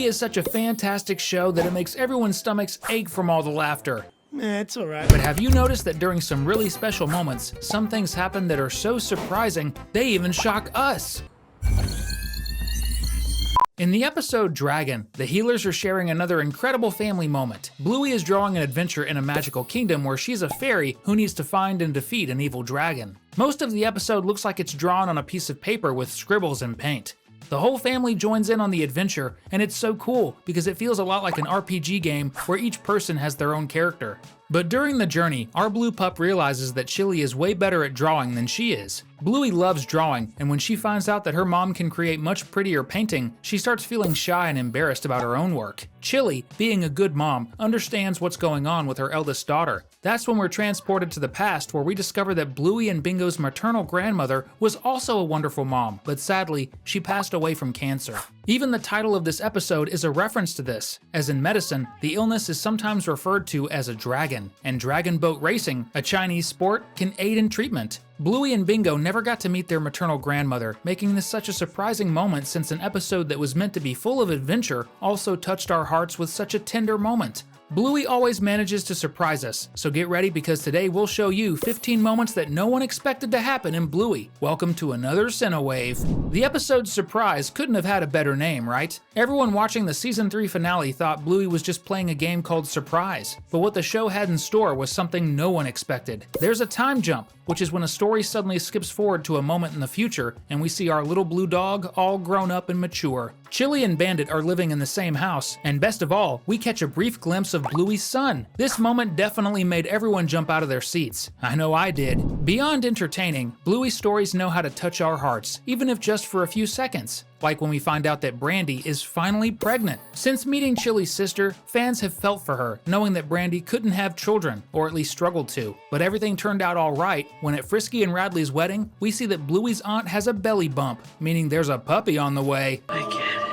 is such a fantastic show that it makes everyone's stomachs ache from all the laughter. It's alright. But have you noticed that during some really special moments, some things happen that are so surprising, they even shock us? In the episode Dragon, the healers are sharing another incredible family moment. Bluey is drawing an adventure in a magical kingdom where she's a fairy who needs to find and defeat an evil dragon. Most of the episode looks like it's drawn on a piece of paper with scribbles and paint. The whole family joins in on the adventure, and it's so cool because it feels a lot like an RPG game where each person has their own character. But during the journey, our blue pup realizes that Chili is way better at drawing than she is. Bluey loves drawing, and when she finds out that her mom can create much prettier painting, she starts feeling shy and embarrassed about her own work. Chili, being a good mom, understands what's going on with her eldest daughter. That's when we're transported to the past where we discover that Bluey and Bingo's maternal grandmother was also a wonderful mom, but sadly, she passed away from cancer. Even the title of this episode is a reference to this, as in medicine, the illness is sometimes referred to as a dragon, and dragon boat racing, a Chinese sport, can aid in treatment. Bluey and Bingo never got to meet their maternal grandmother, making this such a surprising moment since an episode that was meant to be full of adventure also touched our hearts with such a tender moment. Bluey always manages to surprise us, so get ready because today we'll show you 15 moments that no one expected to happen in Bluey. Welcome to another Cinewave. The episode's surprise couldn't have had a better name, right? Everyone watching the season 3 finale thought Bluey was just playing a game called Surprise, but what the show had in store was something no one expected. There's a time jump, which is when a story suddenly skips forward to a moment in the future and we see our little blue dog all grown up and mature. Chili and Bandit are living in the same house, and best of all, we catch a brief glimpse of Bluey's son. This moment definitely made everyone jump out of their seats. I know I did. Beyond entertaining, Bluey's stories know how to touch our hearts, even if just for a few seconds. Like when we find out that Brandy is finally pregnant. Since meeting Chili's sister, fans have felt for her, knowing that Brandy couldn't have children, or at least struggled to. But everything turned out alright when at Frisky and Radley's wedding, we see that Bluey's aunt has a belly bump, meaning there's a puppy on the way. I get it.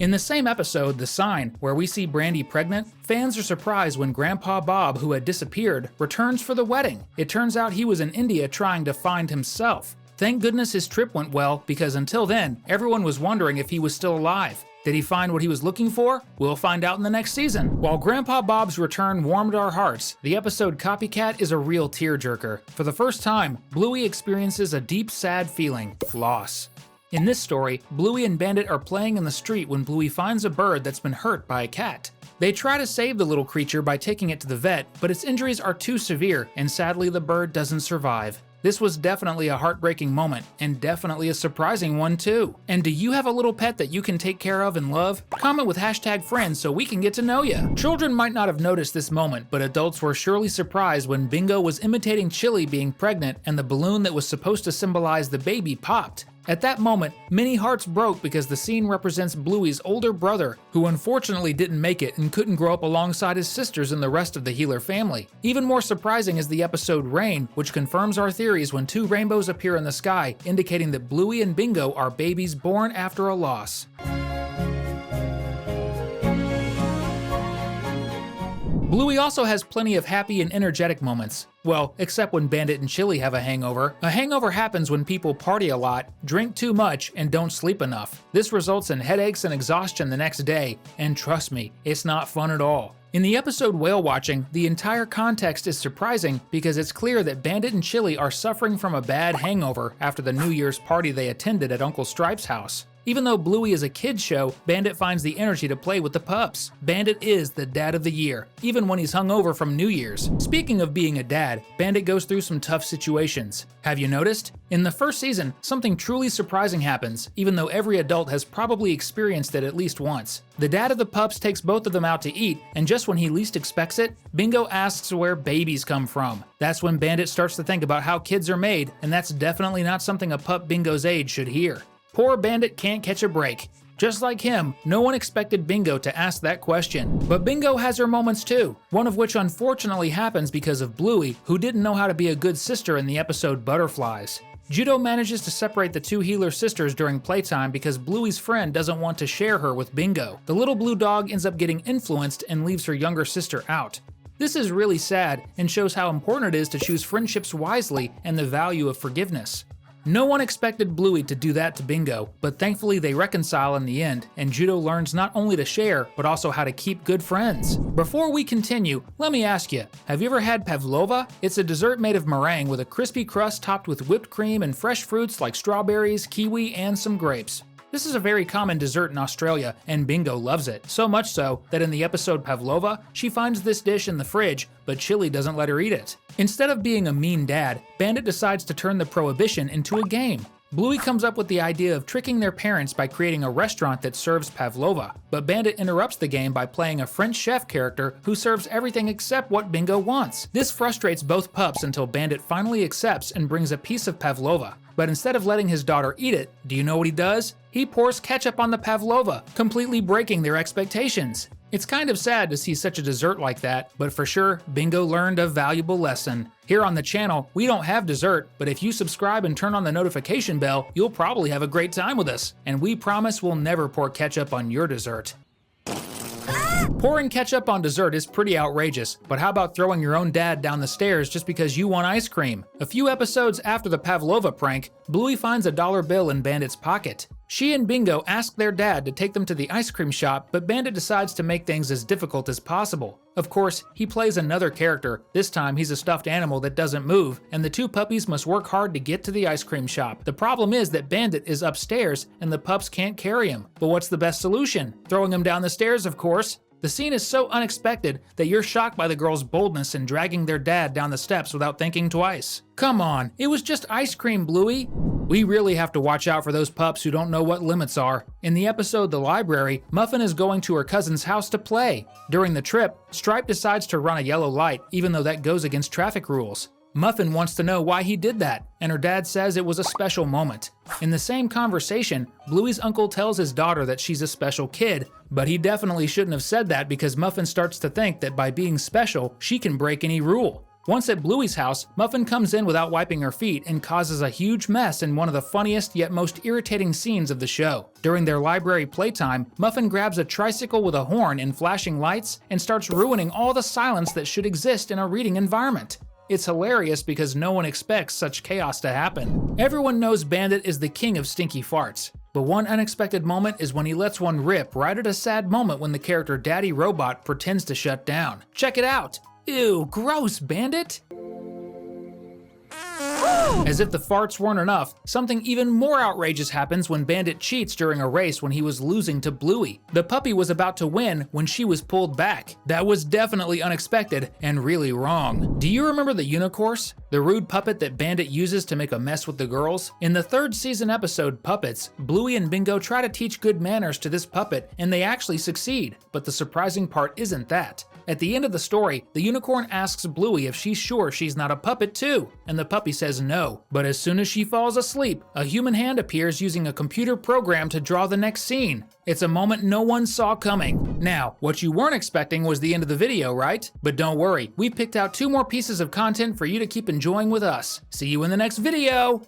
In the same episode, The Sign, where we see Brandy pregnant, fans are surprised when Grandpa Bob, who had disappeared, returns for the wedding. It turns out he was in India trying to find himself. Thank goodness his trip went well, because until then, everyone was wondering if he was still alive. Did he find what he was looking for? We'll find out in the next season. While Grandpa Bob's return warmed our hearts, the episode Copycat is a real tearjerker. For the first time, Bluey experiences a deep, sad feeling: loss. In this story, Bluey and Bandit are playing in the street when Bluey finds a bird that's been hurt by a cat. They try to save the little creature by taking it to the vet, but its injuries are too severe, and sadly the bird doesn't survive. This was definitely a heartbreaking moment, and definitely a surprising one too. And do you have a little pet that you can take care of and love? Comment with #friends so we can get to know you. Children might not have noticed this moment, but adults were surely surprised when Bingo was imitating Chili being pregnant and the balloon that was supposed to symbolize the baby popped. At that moment, many hearts broke because the scene represents Bluey's older brother, who unfortunately didn't make it and couldn't grow up alongside his sisters and the rest of the Healer family. Even more surprising is the episode Rain, which confirms our theories when two rainbows appear in the sky, indicating that Bluey and Bingo are babies born after a loss. Bluey also has plenty of happy and energetic moments. Well, except when Bandit and Chili have a hangover. A hangover happens when people party a lot, drink too much, and don't sleep enough. This results in headaches and exhaustion the next day, and trust me, it's not fun at all. In the episode Whale Watching, the entire context is surprising because it's clear that Bandit and Chili are suffering from a bad hangover after the New Year's party they attended at Uncle Stripe's house. Even though Bluey is a kid's show, Bandit finds the energy to play with the pups. Bandit is the dad of the year, even when he's hungover from New Year's. Speaking of being a dad, Bandit goes through some tough situations. Have you noticed? In the first season, something truly surprising happens, even though every adult has probably experienced it at least once. The dad of the pups takes both of them out to eat, and just when he least expects it, Bingo asks where babies come from. That's when Bandit starts to think about how kids are made, and that's definitely not something a pup Bingo's age should hear. Poor Bandit can't catch a break. Just like him, no one expected Bingo to ask that question. But Bingo has her moments too, one of which unfortunately happens because of Bluey, who didn't know how to be a good sister in the episode Butterflies. Judo manages to separate the two Healer sisters during playtime because Bluey's friend doesn't want to share her with Bingo. The little blue dog ends up getting influenced and leaves her younger sister out. This is really sad and shows how important it is to choose friendships wisely and the value of forgiveness. No one expected Bluey to do that to Bingo, but thankfully they reconcile in the end, and Judo learns not only to share, but also how to keep good friends. Before we continue, let me ask you, have you ever had pavlova? It's a dessert made of meringue with a crispy crust topped with whipped cream and fresh fruits like strawberries, kiwi, and some grapes. This is a very common dessert in Australia, and Bingo loves it, so much so that in the episode Pavlova, she finds this dish in the fridge, but Chili doesn't let her eat it. Instead of being a mean dad, Bandit decides to turn the prohibition into a game. Bluey comes up with the idea of tricking their parents by creating a restaurant that serves pavlova, but Bandit interrupts the game by playing a French chef character who serves everything except what Bingo wants. This frustrates both pups until Bandit finally accepts and brings a piece of pavlova. But instead of letting his daughter eat it, do you know what he does? He pours ketchup on the pavlova, completely breaking their expectations. It's kind of sad to see such a dessert like that, but for sure, Bingo learned a valuable lesson. Here on the channel, we don't have dessert, but if you subscribe and turn on the notification bell, you'll probably have a great time with us, and we promise we'll never pour ketchup on your dessert. Pouring ketchup on dessert is pretty outrageous, but how about throwing your own dad down the stairs just because you want ice cream? A few episodes after the pavlova prank, Bluey finds a dollar bill in Bandit's pocket. She and Bingo ask their dad to take them to the ice cream shop, but Bandit decides to make things as difficult as possible. Of course, he plays another character. This time he's a stuffed animal that doesn't move, and the two puppies must work hard to get to the ice cream shop. The problem is that Bandit is upstairs and the pups can't carry him. But what's the best solution? Throwing him down the stairs, of course. The scene is so unexpected that you're shocked by the girls' boldness in dragging their dad down the steps without thinking twice. Come on, it was just ice cream, Bluey. We really have to watch out for those pups who don't know what limits are. In the episode The Library, Muffin is going to her cousin's house to play. During the trip, Stripe decides to run a yellow light, even though that goes against traffic rules. Muffin wants to know why he did that, and her dad says it was a special moment. In the same conversation, Bluey's uncle tells his daughter that she's a special kid, but he definitely shouldn't have said that because Muffin starts to think that by being special, she can break any rule. Once at Bluey's house, Muffin comes in without wiping her feet and causes a huge mess in one of the funniest yet most irritating scenes of the show. During their library playtime, Muffin grabs a tricycle with a horn and flashing lights and starts ruining all the silence that should exist in a reading environment. It's hilarious because no one expects such chaos to happen. Everyone knows Bandit is the king of stinky farts, but one unexpected moment is when he lets one rip right at a sad moment when the character Daddy Robot pretends to shut down. Check it out! Ew, gross, Bandit! As if the farts weren't enough, something even more outrageous happens when Bandit cheats during a race when he was losing to Bluey. The puppy was about to win when she was pulled back. That was definitely unexpected and really wrong. Do you remember the Unicorse? The rude puppet that Bandit uses to make a mess with the girls? In the third season episode, Puppets, Bluey and Bingo try to teach good manners to this puppet, and they actually succeed. But the surprising part isn't that. At the end of the story, the unicorn asks Bluey if she's sure she's not a puppet too, and the puppy says no. But as soon as she falls asleep, a human hand appears using a computer program to draw the next scene. It's a moment no one saw coming. Now, what you weren't expecting was the end of the video, right? But don't worry, we picked out 2 more pieces of content for you to keep enjoying with us. See you in the next video!